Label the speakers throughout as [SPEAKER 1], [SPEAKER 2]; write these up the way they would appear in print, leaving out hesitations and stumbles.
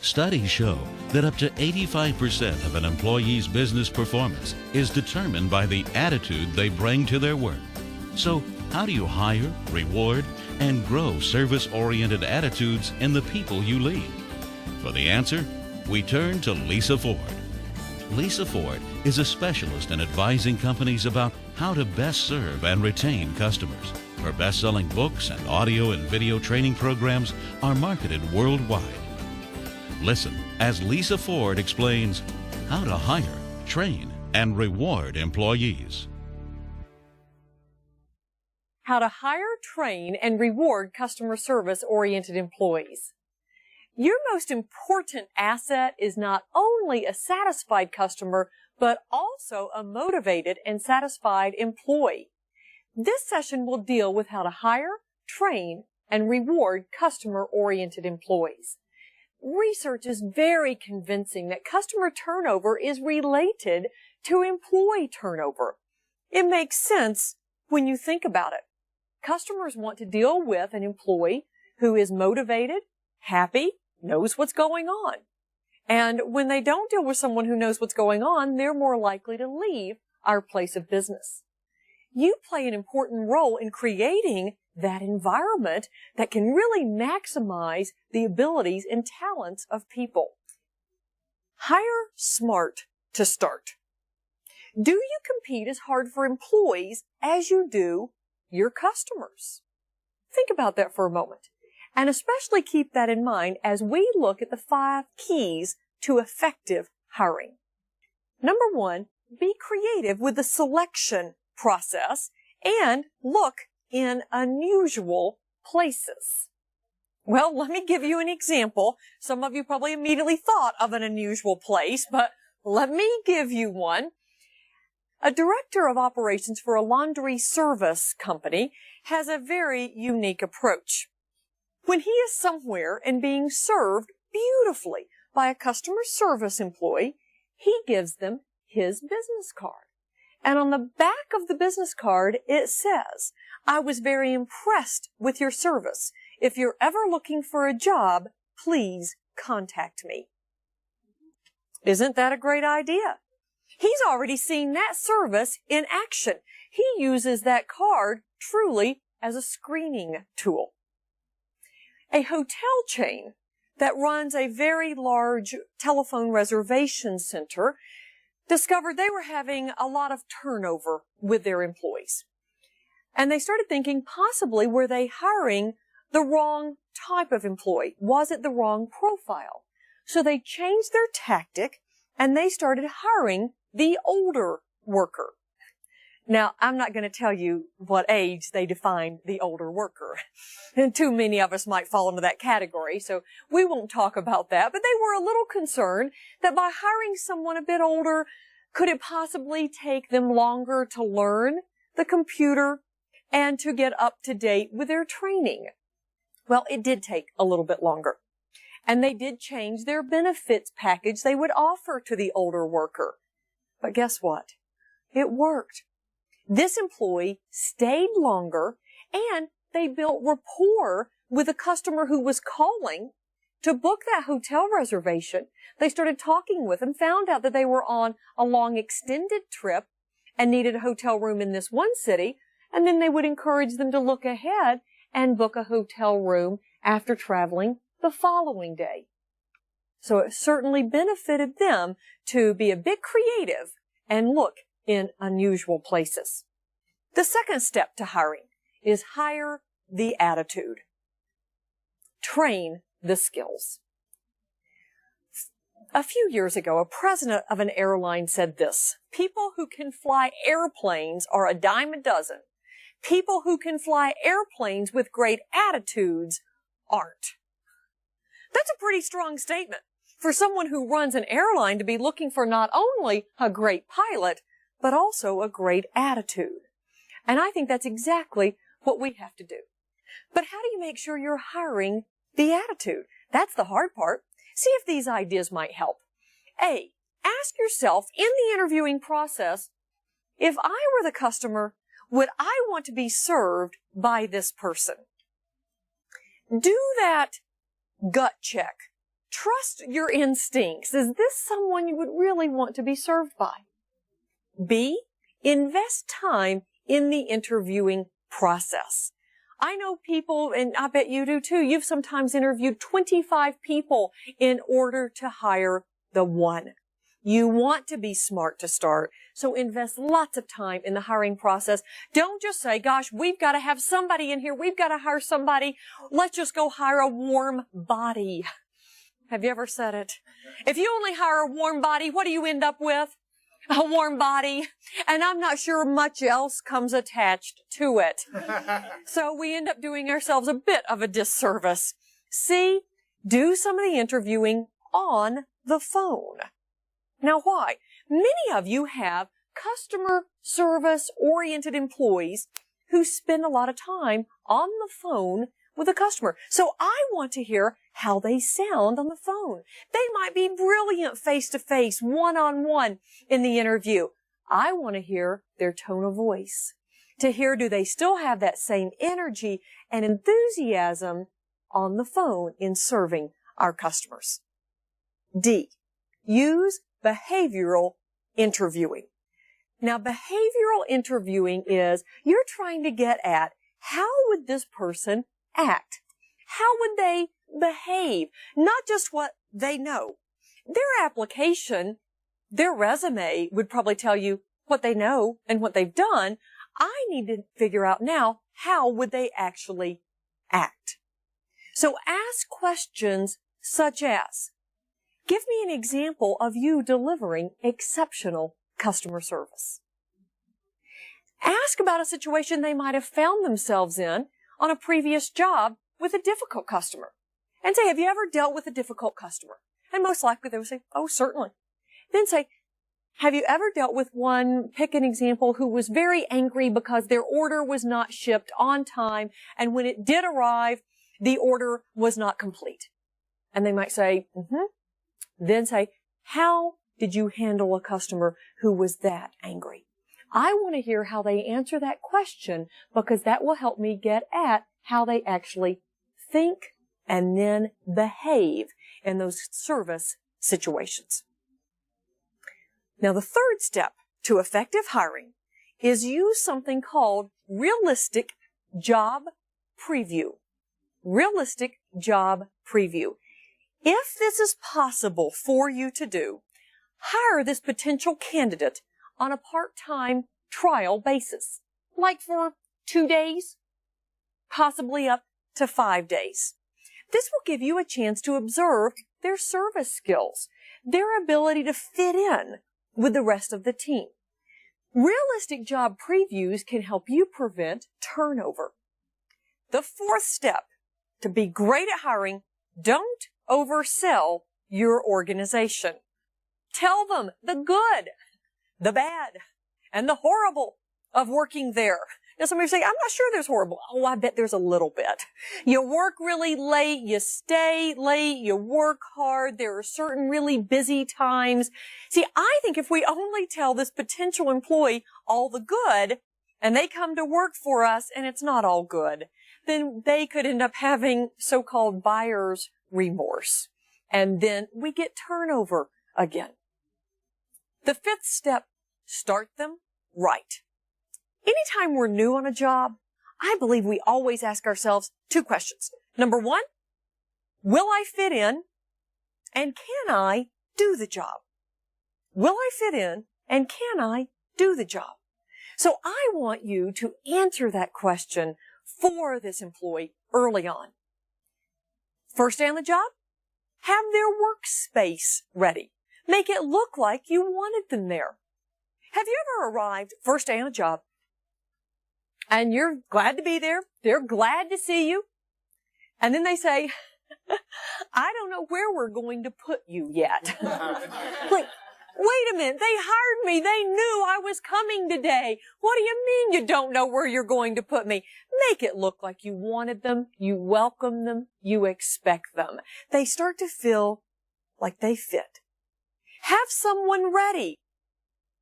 [SPEAKER 1] Studies show that up to 85% of an employee's business performance is determined by the attitude they bring to their work. So, how do you hire, reward, and grow service-oriented attitudes in the people you lead? For the answer, we turn to Lisa Ford. Lisa Ford is a specialist in advising companies about how to best serve and retain customers. Her best-selling books and audio and video training programs are marketed worldwide. Listen as Lisa Ford explains how to hire, train, and reward employees.
[SPEAKER 2] How to hire, train, and reward customer service-oriented employees. Your most important asset is not only a satisfied customer, but also a motivated and satisfied employee. This session will deal with how to hire, train, and reward customer-oriented employees. Research is very convincing that customer turnover is related to employee turnover. It makes sense when you think about it. Customers want to deal with an employee who is motivated, happy, knows what's going on. And when they don't deal with someone who knows what's going on, they're more likely to leave our place of business. You play an important role in creating that environment that can really maximize the abilities and talents of people. Hire smart to start. Do you compete as hard for employees as you do your customers? Think about that for a moment, and especially keep that in mind as we look at the 5 keys to effective hiring. Number 1, be creative with the selection process and look in unusual places. Well, let me give you an example. Some of you probably immediately thought of an unusual place, but let me give you one. A director of operations for a laundry service company has a very unique approach. When he is somewhere and being served beautifully by a customer service employee, he gives them his business card. And on the back of the business card, it says, "I was very impressed with your service. If you're ever looking for a job, please contact me." Isn't that a great idea? He's already seen that service in action. He uses that card truly as a screening tool. A hotel chain that runs a very large telephone reservation center discovered they were having a lot of turnover with their employees. And they started thinking, possibly were they hiring the wrong type of employee? Was it the wrong profile? So they changed their tactic and they started hiring the older worker. Now, I'm not going to tell you what age they defined the older worker. And too many of us might fall into that category, so we won't talk about that. But they were a little concerned that by hiring someone a bit older, could it possibly take them longer to learn the computer and to get up to date with their training? Well, it did take a little bit longer. And they did change their benefits package they would offer to the older worker. But guess what? It worked. This employee stayed longer, and they built rapport with the customer who was calling to book that hotel reservation. They started talking with them, found out that they were on a long extended trip and needed a hotel room in this one city, and then they would encourage them to look ahead and book a hotel room after traveling the following day. So it certainly benefited them to be a bit creative and look in unusual places. The second step to hiring is hire the attitude. Train the skills. A few years ago, a president of an airline said this: "People who can fly airplanes are a dime a dozen. People who can fly airplanes with great attitudes aren't." That's a pretty strong statement for someone who runs an airline to be looking for not only a great pilot, but also a great attitude. And I think that's exactly what we have to do. But how do you make sure you're hiring the attitude? That's the hard part. See if these ideas might help. A, ask yourself in the interviewing process, if I were the customer, would I want to be served by this person? Do that gut check trust your instincts. Is this someone you would really want to be served by? B, invest time in the interviewing process. I know people, and I bet you do too, you've sometimes interviewed 25 people in order to hire the one. You want to be smart to start, so invest lots of time in the hiring process. Don't just say, gosh, we've got to have somebody in here. We've got to hire somebody. Let's just go hire a warm body. Have you ever said it? If you only hire a warm body, what do you end up with? A warm body. And I'm not sure much else comes attached to it. So we end up doing ourselves a bit of a disservice. C, do some of the interviewing on the phone. Now, why? Many of you have customer service-oriented employees who spend a lot of time on the phone with a customer. So I want to hear how they sound on the phone. They might be brilliant face-to-face, one-on-one in the interview. I want to hear their tone of voice, to hear do they still have that same energy and enthusiasm on the phone in serving our customers. D, use behavioral interviewing. Now, behavioral interviewing is you're trying to get at how would this person act? How would they behave? Not just what they know. Their application, their resume would probably tell you what they know and what they've done. I need to figure out now, how would they actually act? So ask questions such as, give me an example of you delivering exceptional customer service. Ask about a situation they might have found themselves in on a previous job with a difficult customer. And say, have you ever dealt with a difficult customer? And most likely they would say, oh, certainly. Then say, have you ever dealt with one, pick an example, who was very angry because their order was not shipped on time, and when it did arrive, the order was not complete. And they might say, Then say, how did you handle a customer who was that angry? I want to hear how they answer that question, because that will help me get at how they actually think and then behave in those service situations. Now, the third step to effective hiring is use something called realistic job preview. Realistic job preview. If this is possible for you to do, hire this potential candidate on a part-time trial basis, like for 2 days, possibly up to 5 days. This will give you a chance to observe their service skills, their ability to fit in with the rest of the team. Realistic job previews can help you prevent turnover. The fourth step to be great at hiring, don't oversell your organization. Tell them the good, the bad, and the horrible of working there. Now, somebody say, I'm not sure there's horrible. Oh, I bet there's a little bit. You work really late, you stay late, you work hard, there are certain really busy times. See, I think if we only tell this potential employee all the good, and they come to work for us and it's not all good, then they could end up having so-called buyer's remorse. And then we get turnover again. The fifth step, start them right. Anytime we're new on a job, I believe we always ask ourselves 2 questions. Number 1, will I fit in and can I do the job? Will I fit in and can I do the job? So I want you to answer that question for this employee early on. First day on the job, have their workspace ready. Make it look like you wanted them there. Have you ever arrived first day on the job and you're glad to be there? They're glad to see you. And then they say, I don't know where we're going to put you yet. Like, wait a minute, they hired me. They knew I was coming today. What do you mean you don't know where you're going to put me? Make it look like you wanted them, you welcome them, you expect them. They start to feel like they fit. Have someone ready.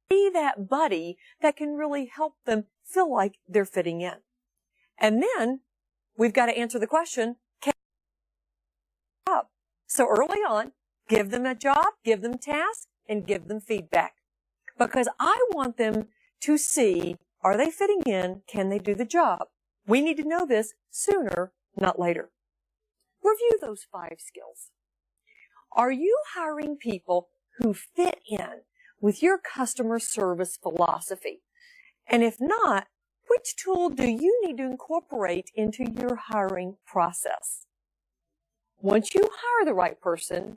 [SPEAKER 2] Be that buddy that can really help them feel like they're fitting in. And then we've got to answer the question, can I up? So early on, give them a job, give them tasks, and give them feedback. Because I want them to see, are they fitting in? Can they do the job? We need to know this sooner, not later. Review those 5 skills. Are you hiring people who fit in with your customer service philosophy? And if not, which tool do you need to incorporate into your hiring process? Once you hire the right person,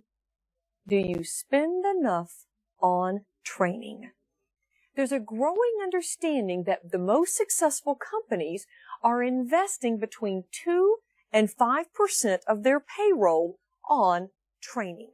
[SPEAKER 2] do you spend enough on training? There's a growing understanding that the most successful companies are investing between 2 and 5% of their payroll on training.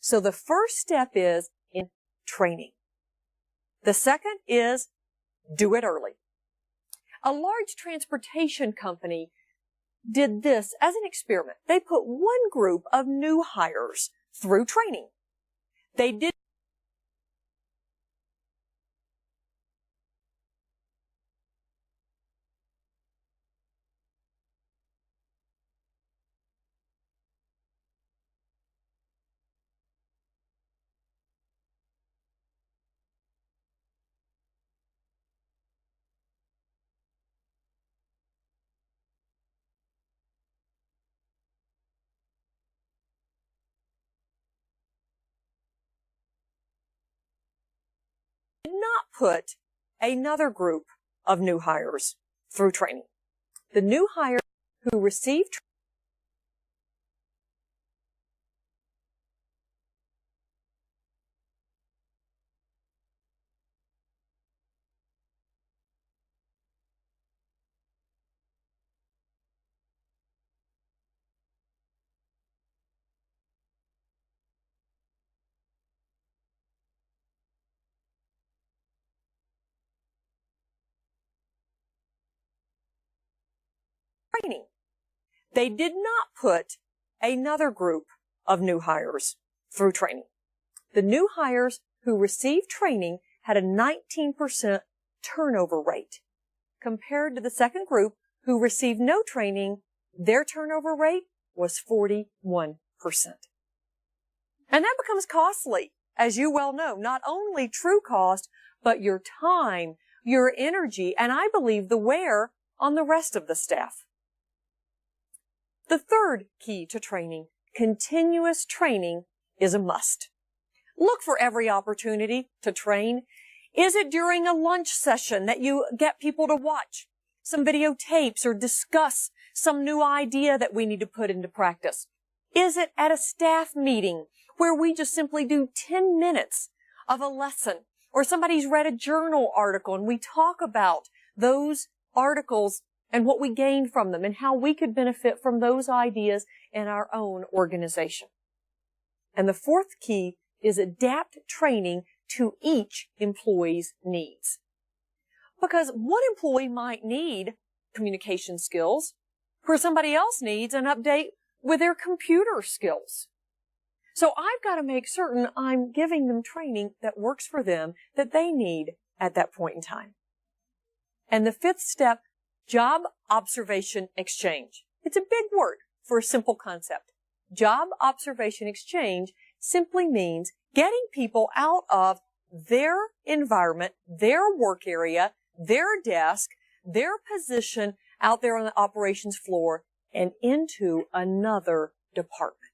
[SPEAKER 2] So the first step is in training. The second is do it early. A large transportation company did this as an experiment. They put one group of new hires through training. They did not put another group of new hires through training. The new hires who received training. They did not put another group of new hires through training. The new hires who received training had a 19% turnover rate. Compared to the second group who received no training, their turnover rate was 41%. And that becomes costly, as you well know, not only true cost, but your time, your energy, and I believe the wear on the rest of the staff. The third key to training, continuous training, is a must. Look for every opportunity to train. Is it during a lunch session that you get people to watch some videotapes or discuss some new idea that we need to put into practice? Is it at a staff meeting where we just simply do 10 minutes of a lesson, or somebody's read a journal article and we talk about those articles and what we gain from them and how we could benefit from those ideas in our own organization? And the fourth key is adapt training to each employee's needs. Because one employee might need communication skills where somebody else needs an update with their computer skills. So I've got to make certain I'm giving them training that works for them, that they need at that point in time. And the fifth step, job observation exchange. It's a big word for a simple concept. Job observation exchange simply means getting people out of their environment, their work area, their desk, their position out there on the operations floor and into another department,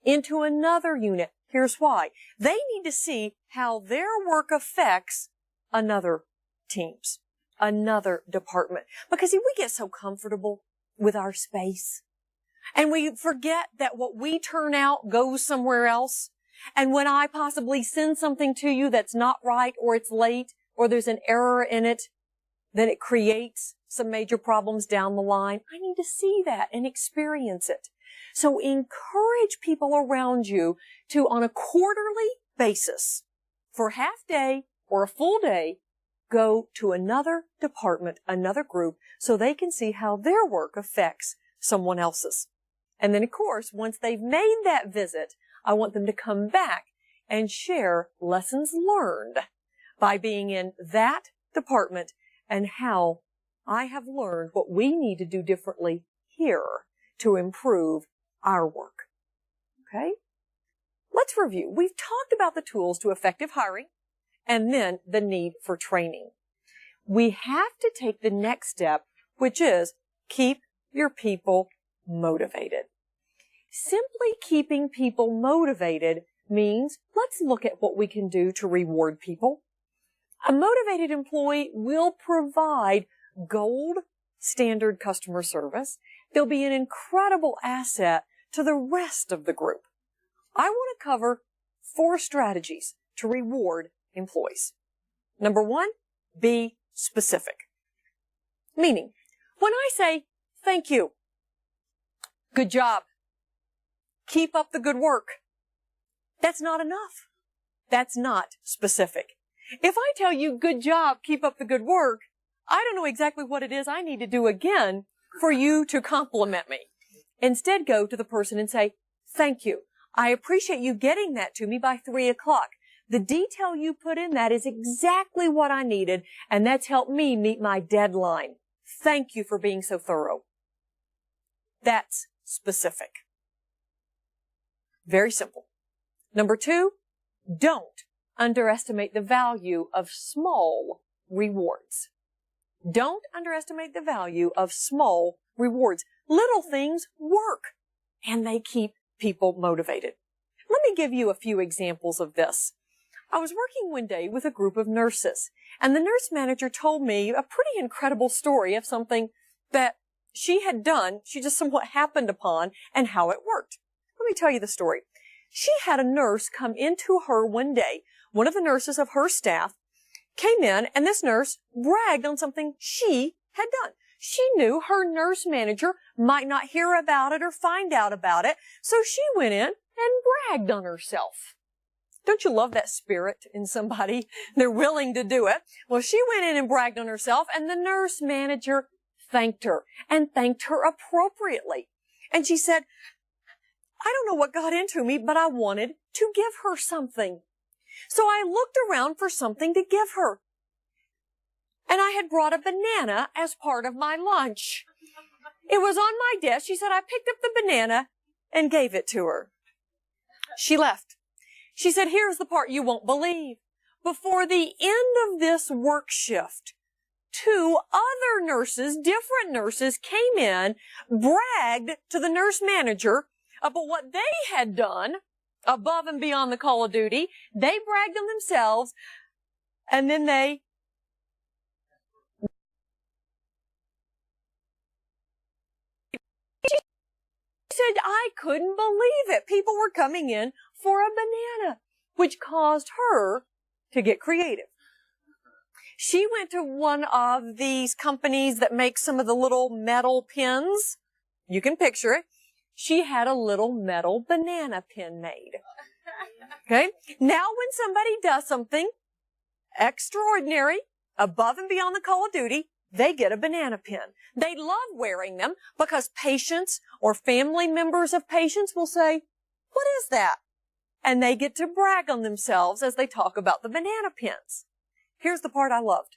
[SPEAKER 2] into another unit. Here's why. They need to see how their work affects another team's, another department. Because see, we get so comfortable with our space and we forget that what we turn out goes somewhere else. And when I possibly send something to you that's not right or it's late or there's an error in it, then it creates some major problems down the line. I need to see that and experience it. So encourage people around you to, on a quarterly basis, for a half day or a full day, go to another department, another group, so they can see how their work affects someone else's. And then, of course, once they've made that visit, I want them to come back and share lessons learned by being in that department and how I have learned what we need to do differently here to improve our work. Okay? Let's review. We've talked about the tools to effective hiring and then the need for training. We have to take the next step, which is keep your people motivated. Simply keeping people motivated means let's look at what we can do to reward people. A motivated employee will provide gold standard customer service. They'll be an incredible asset to the rest of the group. I want to cover 4 strategies to reward employees. Number 1, be specific. Meaning, when I say, thank you, good job, keep up the good work, that's not enough. That's not specific. If I tell you, good job, keep up the good work, I don't know exactly what it is I need to do again for you to compliment me. Instead, go to the person and say, thank you. I appreciate you getting that to me by 3 o'clock. The detail you put in that is exactly what I needed, and that's helped me meet my deadline. Thank you for being so thorough. That's specific. Very simple. Number 2, don't underestimate the value of small rewards. Don't underestimate the value of small rewards. Little things work, and they keep people motivated. Let me give you a few examples of this. I was working one day with a group of nurses, and the nurse manager told me a pretty incredible story of something that she had done, she just somewhat happened upon, and how it worked. Let me tell you the story. She had a nurse come into her one day. One of the nurses of her staff came in, and this nurse bragged on something she had done. She knew her nurse manager might not hear about it or find out about it, so she went in and bragged on herself. Don't you love that spirit in somebody? They're willing to do it. Well, she went in and bragged on herself, and the nurse manager thanked her, and thanked her appropriately. And she said, I don't know what got into me, but I wanted to give her something. So I looked around for something to give her. And I had brought a banana as part of my lunch. It was on my desk. She said, I picked up the banana and gave it to her. She left. She said, here's the part you won't believe. Before the end of this work shift, 2 other nurses, different nurses, came in, bragged to the nurse manager about what they had done above and beyond the call of duty. They bragged on themselves, and then they said, I couldn't believe it. People were coming in for a banana, which caused her to get creative. She went to one of these companies that make some of the little metal pins. You can picture it. She had a little metal banana pin made. Okay? Now when somebody does something extraordinary, above and beyond the call of duty, they get a banana pin. They love wearing them because patients or family members of patients will say, what is that? And they get to brag on themselves as they talk about the banana pins. Here's the part I loved.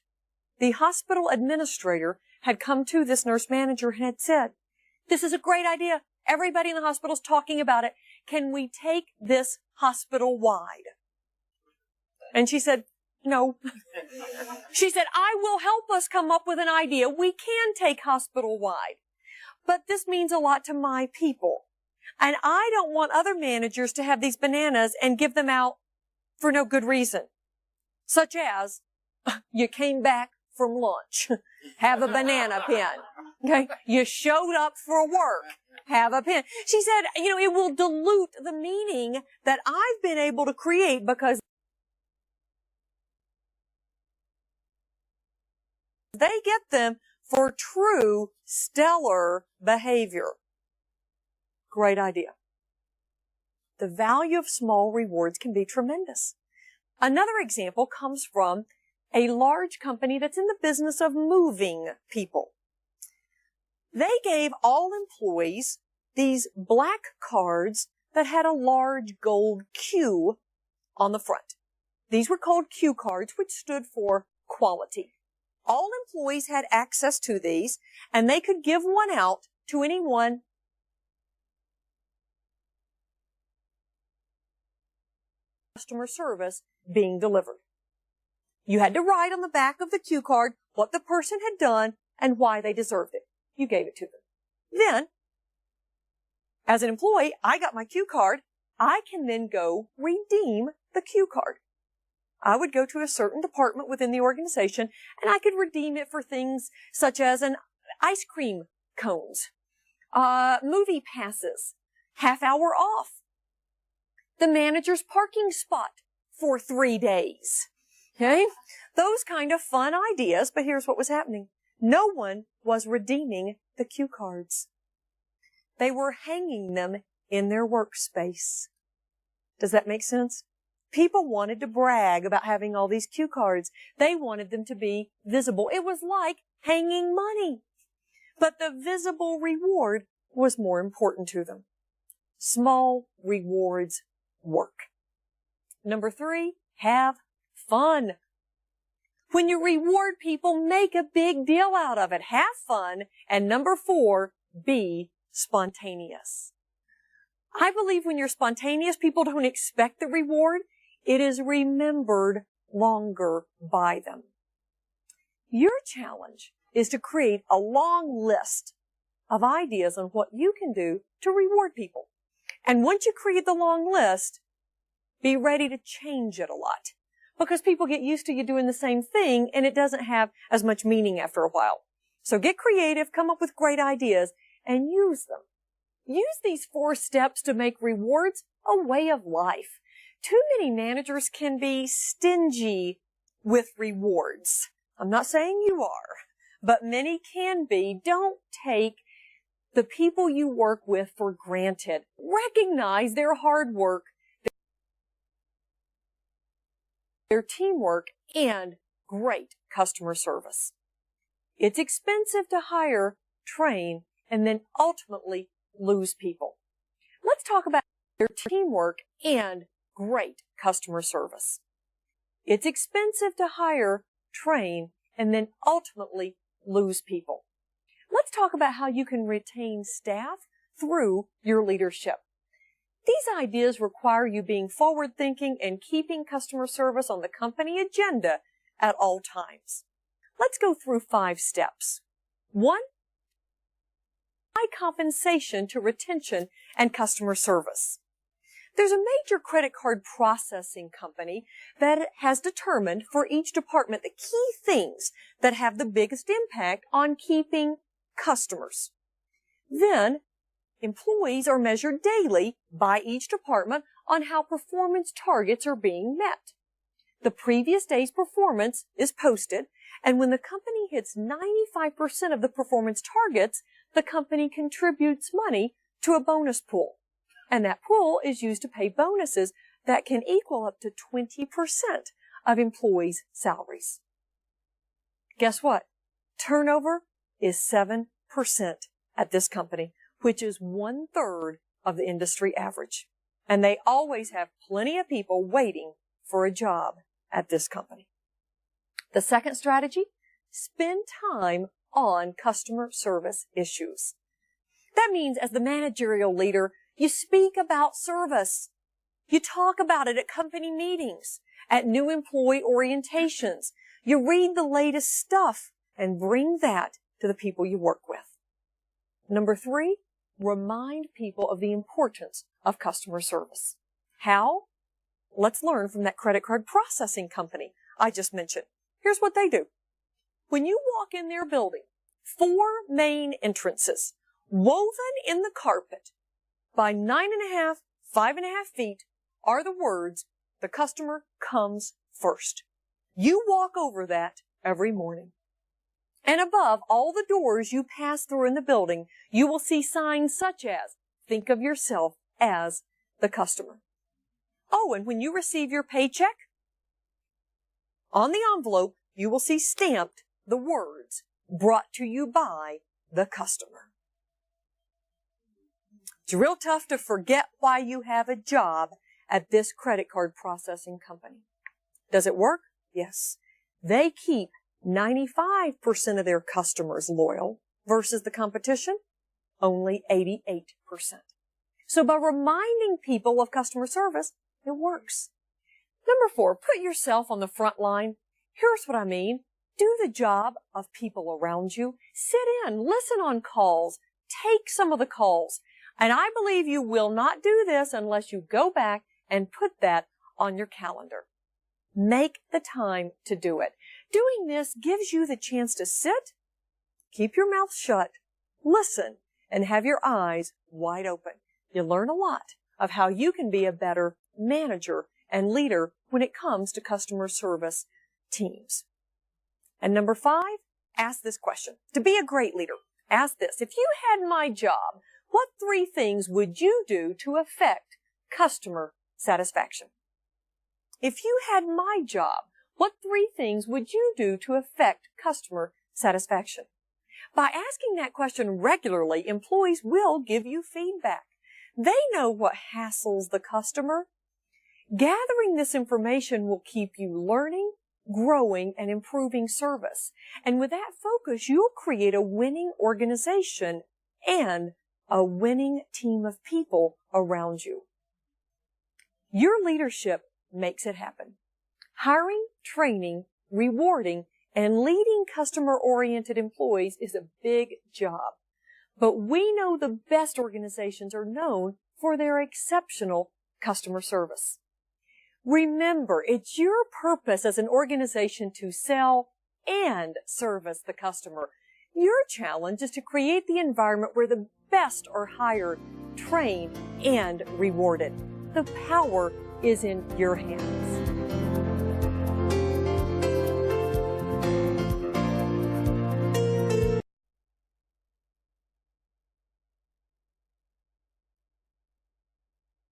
[SPEAKER 2] The hospital administrator had come to this nurse manager and had said, this is a great idea. Everybody in the hospital is talking about it. Can we take this hospital-wide? And she said, no. She said, I will help us come up with an idea. We can take hospital-wide. But this means a lot to my people. And I don't want other managers to have these bananas and give them out for no good reason. Such as, you came back from lunch. Have a banana pin. Okay? You showed up for work. Have a pin. She said, it will dilute the meaning that I've been able to create because they get them for true stellar behavior. Great idea. The value of small rewards can be tremendous. Another example comes from a large company that's in the business of moving people. They gave all employees these black cards that had a large gold Q on the front. These were called Q cards, which stood for quality. All employees had access to these, and they could give one out to anyone customer service being delivered. You had to write on the back of the Q card what the person had done and why they deserved it. You gave it to them. Then, as an employee, I got my Q card. I can then go redeem the Q card. I would go to a certain department within the organization, and I could redeem it for things such as an ice cream cones, movie passes, half hour off, the manager's parking spot for 3 days. Okay? Those kind of fun ideas, but here's what was happening. No one was redeeming the Q cards. They were hanging them in their workspace. Does that make sense? People wanted to brag about having all these Q cards. They wanted them to be visible. It was like hanging money. But the visible reward was more important to them. Small rewards work. Number 3, have fun. When you reward people, make a big deal out of it. Have fun. And number 4, be spontaneous. I believe when you're spontaneous, people don't expect the reward. It is remembered longer by them. Your challenge is to create a long list of ideas on what you can do to reward people. And once you create the long list, be ready to change it a lot. Because people get used to you doing the same thing and it doesn't have as much meaning after a while. So get creative, come up with great ideas, and use them. Use these 4 steps to make rewards a way of life. Too many managers can be stingy with rewards. I'm not saying you are, but many can be. Don't take the people you work with for granted. Recognize their hard work, their teamwork, and great customer service. It's expensive to hire, train, and then ultimately lose people. Let's talk about their teamwork and great customer service. It's expensive to hire, train, and then ultimately lose people. Let's talk about how you can retain staff through your leadership. These ideas require you being forward-thinking and keeping customer service on the company agenda at all times. Let's go through 5 steps. 1, high compensation to retention and customer service. There's a major credit card processing company that has determined for each department the key things that have the biggest impact on keeping customers. Then, employees are measured daily by each department on how performance targets are being met. The previous day's performance is posted, and when the company hits 95% of the performance targets, the company contributes money to a bonus pool. And that pool is used to pay bonuses that can equal up to 20% of employees' salaries. Guess what? Turnover is 7% at this company, which is 1/3 of the industry average. And they always have plenty of people waiting for a job at this company. The second strategy, spend time on customer service issues. That means as the managerial leader, you speak about service. You talk about it at company meetings, at new employee orientations. You read the latest stuff and bring that to the people you work with. Number 3, remind people of the importance of customer service. How? Let's learn from that credit card processing company I just mentioned. Here's what they do. When you walk in their building, 4 main entrances, woven in the carpet, by 9.5, 5.5 feet are the words, "The customer comes first." You walk over that every morning. And above all the doors you pass through in the building, you will see signs such as, think of yourself as the customer. Oh, and when you receive your paycheck, on the envelope, you will see stamped the words, brought to you by the customer. It's real tough to forget why you have a job at this credit card processing company. Does it work? Yes. They keep 95% of their customers loyal versus the competition, only 88%. So by reminding people of customer service, it works. Number 4, put yourself on the front line. Here's what I mean. Do the job of people around you. Sit in, listen on calls, take some of the calls. And I believe you will not do this unless you go back and put that on your calendar. Make the time to do it. Doing this gives you the chance to sit, keep your mouth shut, listen, and have your eyes wide open. You learn a lot of how you can be a better manager and leader when it comes to customer service teams. And number 5, ask this question. To be a great leader, ask this. If you had my job, what 3 things would you do to affect customer satisfaction? If you had my job, what 3 things would you do to affect customer satisfaction? By asking that question regularly, employees will give you feedback. They know what hassles the customer. Gathering this information will keep you learning, growing, and improving service. And with that focus, you'll create a winning organization and a winning team of people around you. Your leadership makes it happen. Hiring, training, rewarding, and leading customer-oriented employees is a big job. But we know the best organizations are known for their exceptional customer service. Remember, it's your purpose as an organization to sell and service the customer. Your challenge is to create the environment where the best are hired, trained, and rewarded. The power is in your hands.